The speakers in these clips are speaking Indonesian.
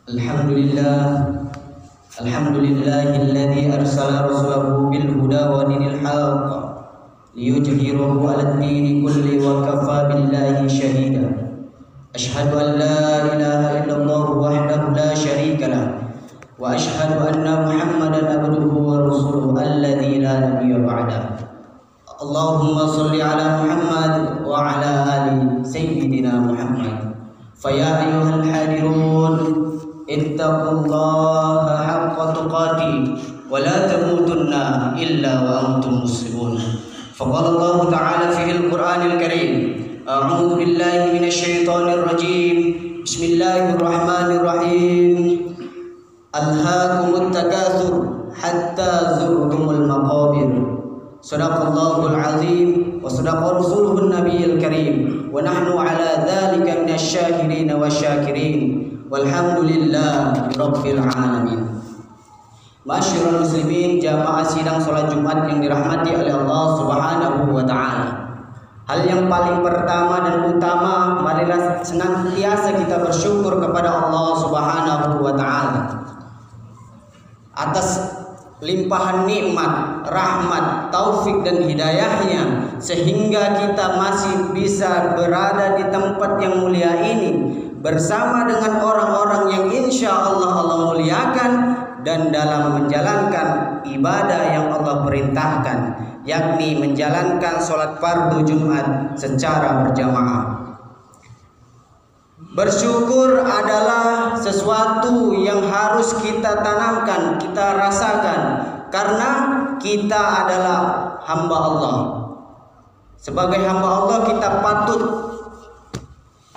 Alhamdulillahilladzi arsala rasulahu bil huda wa dinil haqq liyudhhirahu 'alad dini kulli wa kafa billahi shahida. Ashhadu an la ilaha illallah wahdahu la syarika lah wa ashhadu anna Muhammadan abduhu wa rasuluhu alladzi la nabiyya ba'dah. Allahumma shalli ala Muhammad wa ala ali sayyidina Muhammad. Faya ayyuhal hadirun ittaqullaha haqqa tuqatih wa la tamutunna illa wa antum muslimun. Faqala Allah ta'ala fil Qur'anil Karim, a'udzu billahi minasy syaithanir rajim. Bismillahirrahmanirrahim. Alhaakumut takatsur hatta zurtumul maqabir. Sadaqallahul azim wa sadaqa rasuluhun nabiyil karim wa nahnu ala dzalika minasyahidin wasyakirin walhamdulillahi rabbil alamin. Masyarul muslimin, jamaah sidang salat Jumat yang dirahmati oleh Allah Subhanahu wa taala. Hal yang paling pertama dan utama, marilah senantiasa kita bersyukur kepada Allah Subhanahu wa taala atas limpahan nikmat, rahmat, taufik dan hidayahnya, sehingga kita masih bisa berada di tempat yang mulia ini bersama dengan orang-orang yang insya Allah muliakan dan dalam menjalankan ibadah yang Allah perintahkan, yakni menjalankan sholat fardu Jumat secara berjamaah. Bersyukur adalah sesuatu yang harus kita tanamkan, kita rasakan, karena kita adalah hamba Allah. Sebagai hamba Allah kita patut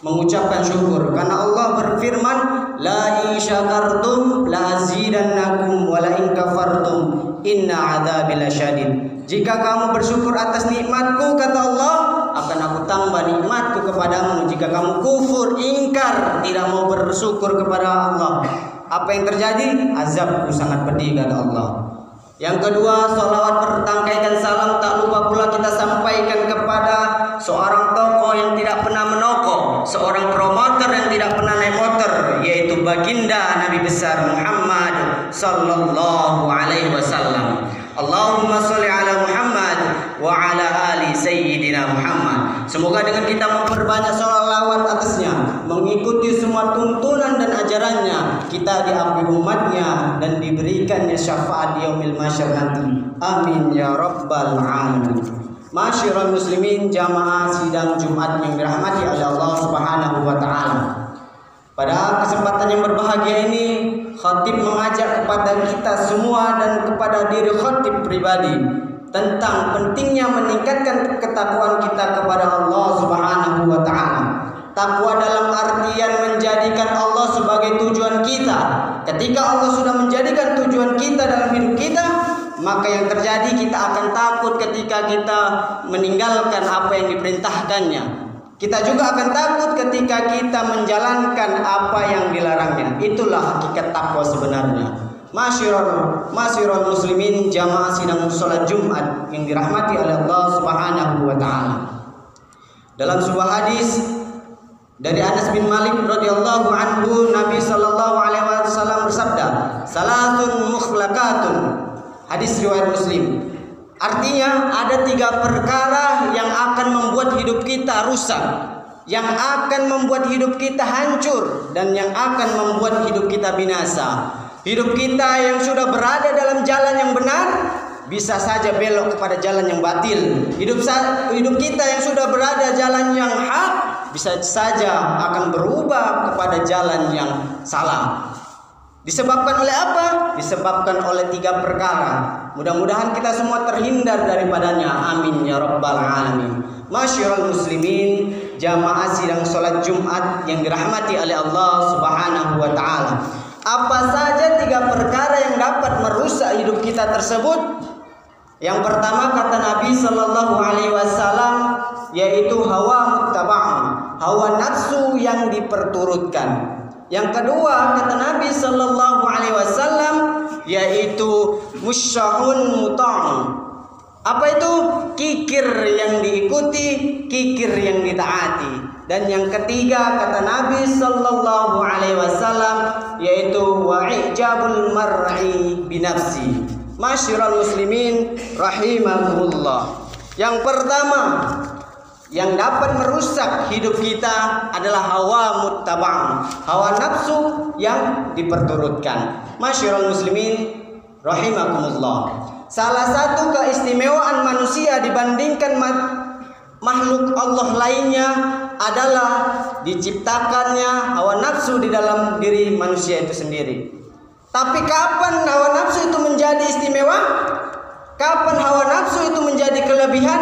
mengucapkan syukur, karena Allah berfirman, la in syakartum la azidannakum wa la in kafartum inna adzabi lasyadid. Jika kamu bersyukur atas nikmatku, kata Allah, akan aku tambah nikmatku kepadamu. Jika kamu kufur, ingkar, tidak mau bersyukur kepada Allah, apa yang terjadi? Azabku sangat pedih, kata Allah. Yang kedua, sholawat bertangkai dan salam tak lupa pula kita sampaikan kepada seorang tokoh yang tidak pernah menokok, seorang promotor yang tidak pernah naik motor, yaitu baginda Nabi besar Muhammad sallallahu alaihi wasallam. Allahumma sholli ala Muhammad wa ala ali sayyidina Muhammad. Semoga dengan kita memperbanyak sholawat atasnya, mengikuti semua tuntunan dan ajarannya, kita diampuni umatnya dan diberikannya syafaat di yaumil mahsyar nanti. Amin ya rabbal alamin. Masyarul muslimin, jamaah sidang Jumat yang dirahmati oleh Allah Subhanahu wa taala. Pada kesempatan yang berbahagia ini, khatib mengajak kepada kita semua dan kepada diri khatib pribadi tentang pentingnya meningkatkan ketakwaan kita kepada Allah Subhanahu wa taala. Takwa dalam artian menjadikan Allah sebagai tujuan kita. Ketika Allah sudah menjadikan tujuan kita dalam hidup kita, maka yang terjadi kita akan takut ketika kita meninggalkan apa yang diperintahkannya. Kita juga akan takut ketika kita menjalankan apa yang dilarangnya. Itulah hakikat takwa sebenarnya. Masyarul muslimin, jamaah sidang salat Jumat yang dirahmati oleh Allah Subhanahu wa taala. Dalam sebuah hadis dari Anas bin Malik radhiyallahu anhu, Nabi sallallahu alaihi wasallam bersabda, "Salatun mukhlaqatun." Hadis riwayat Muslim. Artinya ada 3 perkara yang akan membuat hidup kita rusak, yang akan membuat hidup kita hancur, dan yang akan membuat hidup kita binasa. Hidup kita yang sudah berada dalam jalan yang benar bisa saja belok kepada jalan yang batil. Hidup kita yang sudah berada jalan yang hak bisa saja akan berubah kepada jalan yang salah. Disebabkan oleh apa? Disebabkan oleh 3 perkara. Mudah-mudahan kita semua terhindar daripadanya. Amin ya rabbal alamin. Masyarul muslimin, jamaah sidang salat Jumat yang dirahmati oleh Allah Subhanahu wa taala. Apa saja 3 perkara yang dapat merusak hidup kita tersebut? Yang pertama, kata Nabi sallallahu alaihi wasallam, yaitu hawa muttaba'un, hawa nafsu yang diperturutkan. Yang kedua, kata Nabi sallallahu alaihi wasallam, yaitu musyahun muta'un. Apa itu? Kikir yang diikuti, kikir yang ditaati. Dan yang ketiga, kata Nabi sallallahu alaihi wasallam, yaitu yaitu wa'ijabul mar'i binafsi. Masyiral muslimin rahimakumullah. Yang pertama yang dapat merusak hidup kita adalah hawa muttaba'un, hawa nafsu yang diperturutkan. Masyiral muslimin rahimakumullah. Salah satu keistimewaan manusia dibandingkan makhluk Allah lainnya adalah diciptakannya hawa nafsu di dalam diri manusia itu sendiri. Tapi kapan hawa nafsu itu menjadi istimewa? Kapan hawa nafsu itu menjadi kelebihan?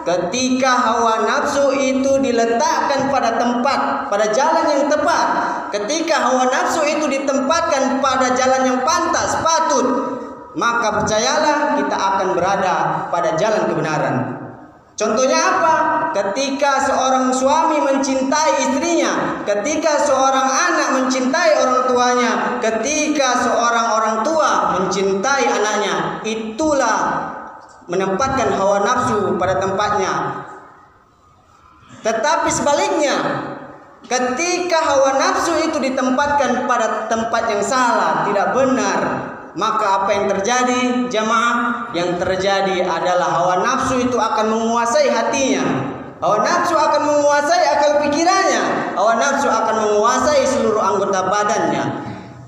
Ketika hawa nafsu itu diletakkan pada tempat, pada jalan yang tepat. Ketika hawa nafsu itu ditempatkan pada jalan yang pantas, patut, maka percayalah kita akan berada pada jalan kebenaran. Contohnya apa? Ketika seorang suami mencintai istrinya, ketika seorang anak mencintai orang tuanya, ketika seorang orang tua mencintai anaknya, itulah menempatkan hawa nafsu pada tempatnya. Tetapi sebaliknya, ketika hawa nafsu itu ditempatkan pada tempat yang salah, tidak benar, maka apa yang terjadi, jamaah? Yang terjadi adalah hawa nafsu itu akan menguasai hatinya. Hawa nafsu akan menguasai akal pikirannya. Hawa nafsu akan menguasai seluruh anggota badannya.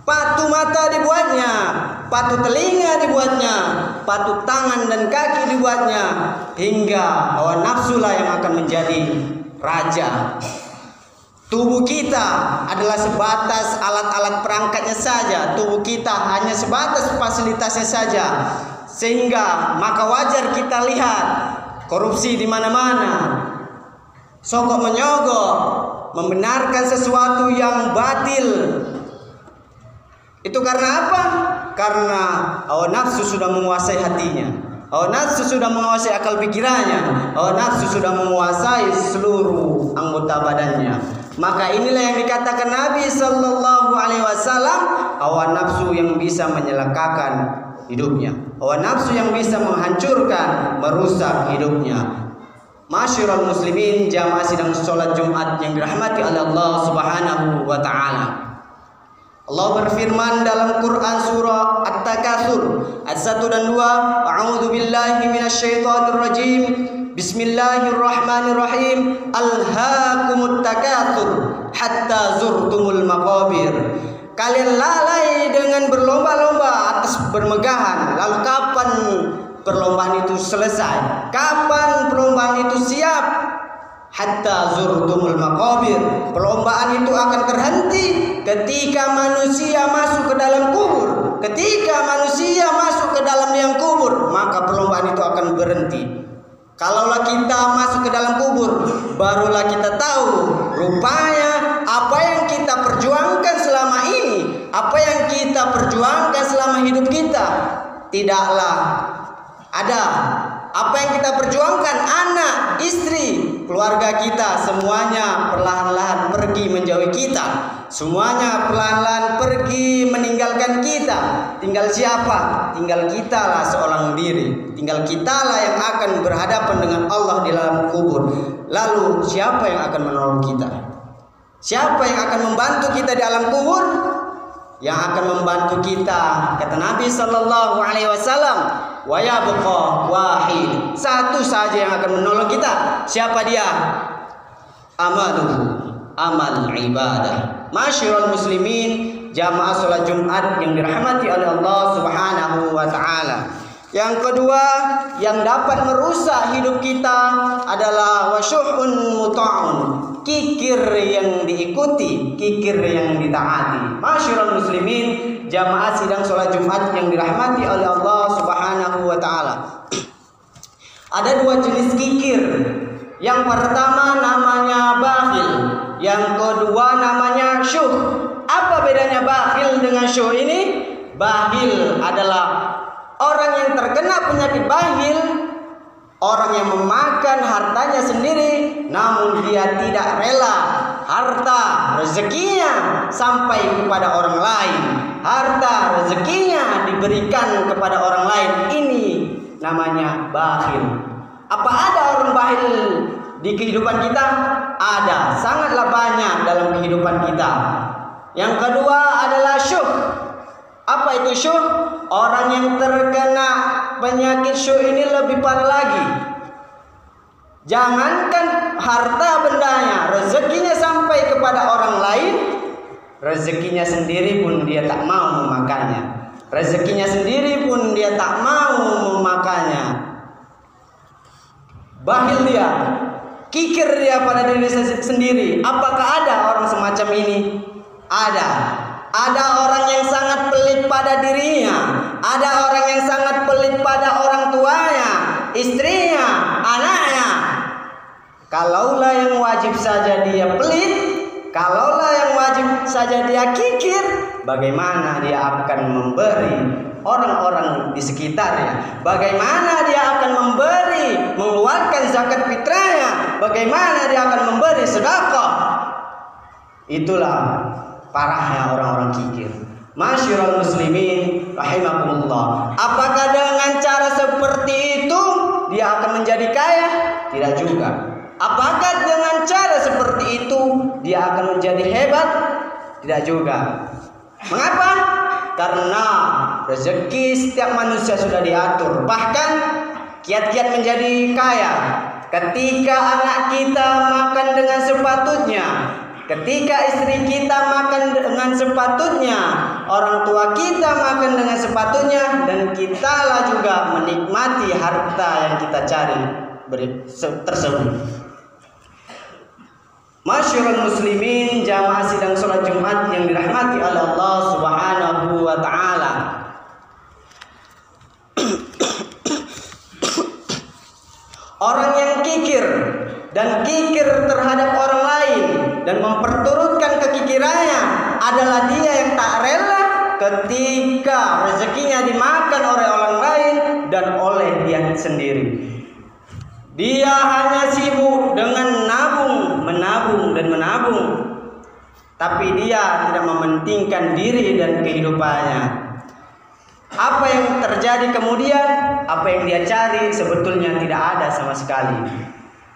Patu mata dibuatnya, patu telinga dibuatnya, patu tangan dan kaki dibuatnya, hingga hawa nafsulah yang akan menjadi raja. Tubuh kita adalah sebatas alat-alat perangkatnya saja. Tubuh kita hanya sebatas fasilitasnya saja. Sehingga maka wajar kita lihat korupsi di mana-mana, sogok menyogok, membenarkan sesuatu yang batil. Itu karena apa? Karena hawa nafsu sudah menguasai hatinya. Hawa nafsu sudah menguasai akal pikirannya. Hawa nafsu sudah menguasai seluruh anggota badannya. Maka inilah yang dikatakan Nabi Sallallahu Alaihi Wasallam, hawa nafsu yang bisa menyelakakan hidupnya, hawa nafsu yang bisa menghancurkan, merusak hidupnya. Masyiral muslimin, jamaah sidang sholat Jumat yang dirahmati oleh Allah Subhanahu wa Ta'ala. Allah berfirman dalam Quran surah At-Takatsur ayat 1 dan 2, A'udzu billahi minasyaitonir rajim. Bismillahirrahmanirrahim. Alhaakumut takatsur hatta zurtumul maqabir. Kalian lalai dengan berlomba-lomba atas bermegahan. Lalu kapan perlombaan itu selesai? Kapan perlombaan itu siap? Hatta zurtumul maqabir. Perlombaan itu akan terhenti ketika manusia masuk ke dalam kubur. Ketika manusia masuk ke dalam liang kubur, maka perlombaan itu akan berhenti. Kalaulah kita masuk ke dalam kubur, barulah kita tahu rupanya apa yang kita perjuangkan selama ini, apa yang kita perjuangkan selama hidup kita, tidaklah ada. Apa yang kita perjuangkan, anak, istri, keluarga kita, semuanya perlahan-lahan pergi menjauhi kita. Semuanya perlahan-lahan pergi meninggalkan kita. Tinggal siapa? Tinggal kitalah seorang diri. Tinggal kitalah yang akan berhadapan dengan Allah di dalam kubur. Lalu siapa yang akan menolong kita? Siapa yang akan membantu kita di alam kubur? Yang akan membantu kita, kata Nabi Sallallahu Alaihi Wasallam, wa yabqa wahid, satu saja yang akan menolong kita. Siapa dia? Amaluhu, amal ibadah. Masyiral muslimin, jamaah salat Jumat yang dirahmati oleh Allah Subhanahu wa Ta'ala. Yang kedua yang dapat merusak hidup kita adalah wasyuhun muta'un, kikir yang diikuti, kikir yang ditaati. Masyiral muslimin, jamaah sidang sholat Jumat yang dirahmati oleh Allah Subhanahu wa Ta'ala. Ada dua jenis kikir. Yang pertama namanya bakhil, yang kedua namanya syuh. Apa bedanya bakhil dengan syuh ini? Bakhil adalah orang yang terkena penyakit bakhil, orang yang memakan hartanya sendiri, namun dia tidak rela harta rezekinya sampai kepada orang lain. Harta rezekinya diberikan kepada orang lain. Ini namanya bakhil. Apa ada orang bakhil di kehidupan kita? Ada, sangatlah banyak dalam kehidupan kita. Yang kedua adalah syuh. Apa itu syuh? Orang yang terkena penyakit syuh ini lebih parah lagi. Jangankan harta bendanya, rezekinya sampai kepada orang lain, rezekinya sendiri pun dia tak mau memakannya. Rezekinya sendiri pun dia tak mau memakannya. Bakhil dia, kikir dia pada diri sendiri. Apakah ada orang semacam ini? Ada. Ada orang yang sangat pelit pada dirinya. Ada orang yang sangat pelit pada orang tuanya, istrinya, anaknya. Kalaulah yang wajib saja dia pelit, kalaulah yang wajib saja dia kikir, bagaimana dia akan memberi orang-orang di sekitarnya? Bagaimana dia akan mengeluarkan zakat fitrahnya? Bagaimana dia akan memberi sedekah? Itulah parahnya orang-orang kikir. Masyiral muslimin rahimakumullah. Apakah dengan cara seperti itu dia akan menjadi kaya? Tidak juga. Apakah dengan cara seperti itu dia akan menjadi hebat? Tidak juga. Mengapa? Karena rezeki setiap manusia sudah diatur. Bahkan kiat-kiat menjadi kaya. Ketika anak kita makan dengan sepatutnya, ketika istri kita makan dengan sepatutnya, orang tua kita makan dengan sepatutnya, dan kitalah juga menikmati harta yang kita cari tersebut. Masyarul muslimin, jamaah sidang salat Jumat yang dirahmati oleh Allah Subhanahu wa taala. Orang yang kikir dan kikir terhadap orang lain dan memperturutkan kekikirannya adalah dia yang tak rela ketika rezekinya dimakan oleh orang lain dan oleh dia sendiri. Dia hanya sibuk dengan menabung dan menabung, tapi dia tidak mementingkan diri dan kehidupannya. Apa yang terjadi kemudian, apa yang dia cari sebetulnya tidak ada sama sekali.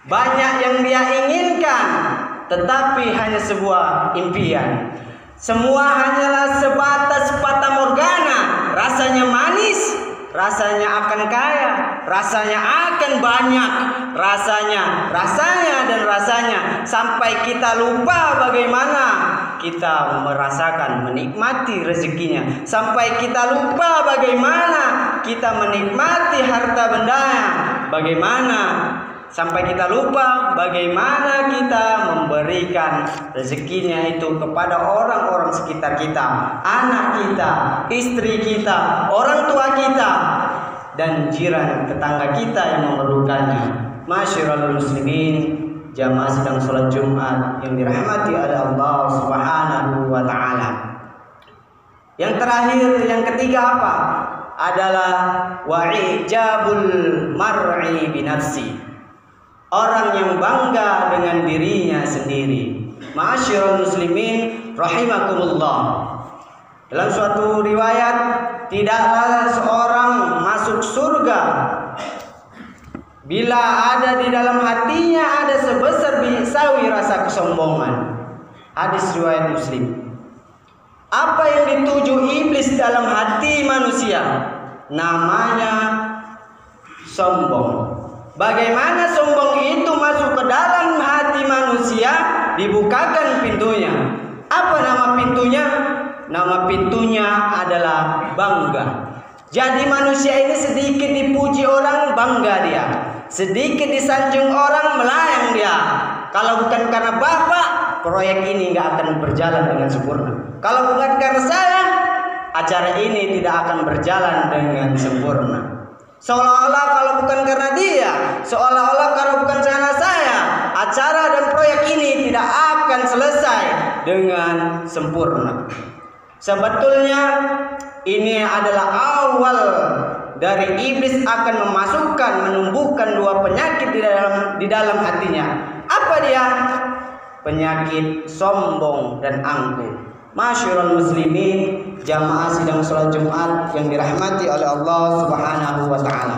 Banyak yang dia inginkan, tetapi hanya sebuah impian. Semua hanyalah sebatas fata morgana. Rasanya manis, rasanya akan kaya, rasanya akan banyak, rasanya sampai kita lupa bagaimana kita merasakan menikmati rezekinya, sampai kita lupa bagaimana kita menikmati harta bendanya, bagaimana sampai kita lupa bagaimana kita memberikan rezekinya itu kepada orang-orang sekitar kita, anak kita, istri kita, orang tua kita, dan jiran tetangga kita yang memerlukannya. Masyiral muslimin, jamaah sedang sholat Jumat yang dirahmati oleh Allah Subhanahu wa taala. Yang terakhir, yang ketiga apa? Adalah wa'ijabul mar'i binafsi. Orang yang bangga dengan dirinya sendiri. Ma'asyiral muslimin rahimakumullah. Dalam suatu riwayat, tidaklah seorang masuk surga bila ada di dalam hatinya ada sebesar bisawi rasa kesombongan. Hadis riwayat Muslim. Apa yang dituju iblis dalam hati manusia? Namanya sombong. Bagaimana sombong itu masuk ke dalam hati manusia? Dibukakan pintunya. Apa nama pintunya? Nama pintunya adalah bangga. Jadi manusia ini sedikit dipuji orang, bangga dia. Sedikit disanjung orang, melayang dia. Kalau bukan karena Bapak, proyek ini nggak akan berjalan dengan sempurna. Kalau bukan karena saya, acara ini tidak akan berjalan dengan sempurna. Seolah-olah kalau bukan karena dia, seolah-olah kalau bukan karena saya, acara dan proyek ini tidak akan selesai dengan sempurna. Sebetulnya ini adalah awal dari iblis akan menumbuhkan dua penyakit di dalam hatinya. Apa dia? Penyakit sombong dan angkuh. Masyiral muslimin, jamaah sidang salat Jumat yang dirahmati oleh Allah Subhanahu wa taala.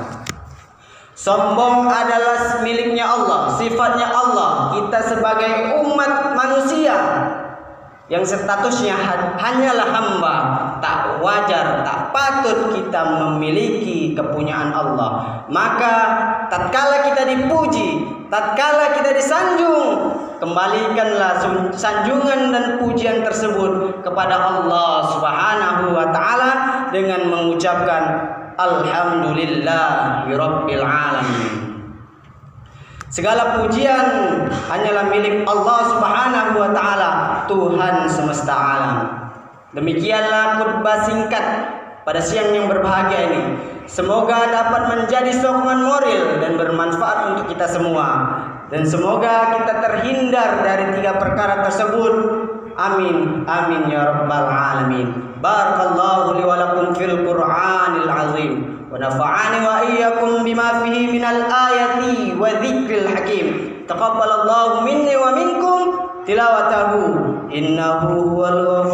Sombong adalah miliknya Allah, sifatnya Allah. Kita sebagai umat manusia yang statusnya hanyalah hamba, tak wajar, tak patut kita memiliki kepunyaan Allah. Maka tatkala kita dipuji, tatkala kita disanjung, kembalikanlah sanjungan dan pujian tersebut kepada Allah Subhanahu wa taala dengan mengucapkan alhamdulillahirabbil alamin. Segala pujian hanyalah milik Allah Subhanahu wa taala, Tuhan semesta alam. Demikianlah khutbah singkat pada siang yang berbahagia ini. Semoga dapat menjadi sokongan moral dan bermanfaat untuk kita semua. Dan semoga kita terhindar dari 3 perkara tersebut. Amin. Amin ya rabbal alamin. Barakallahu li wa lakum fil Qur'anil azim. ونفعني وإياكم بما فيه من الآيات وذكر الحكيم تقبل الله مني ومنكم تلاوته إنه هو الغفور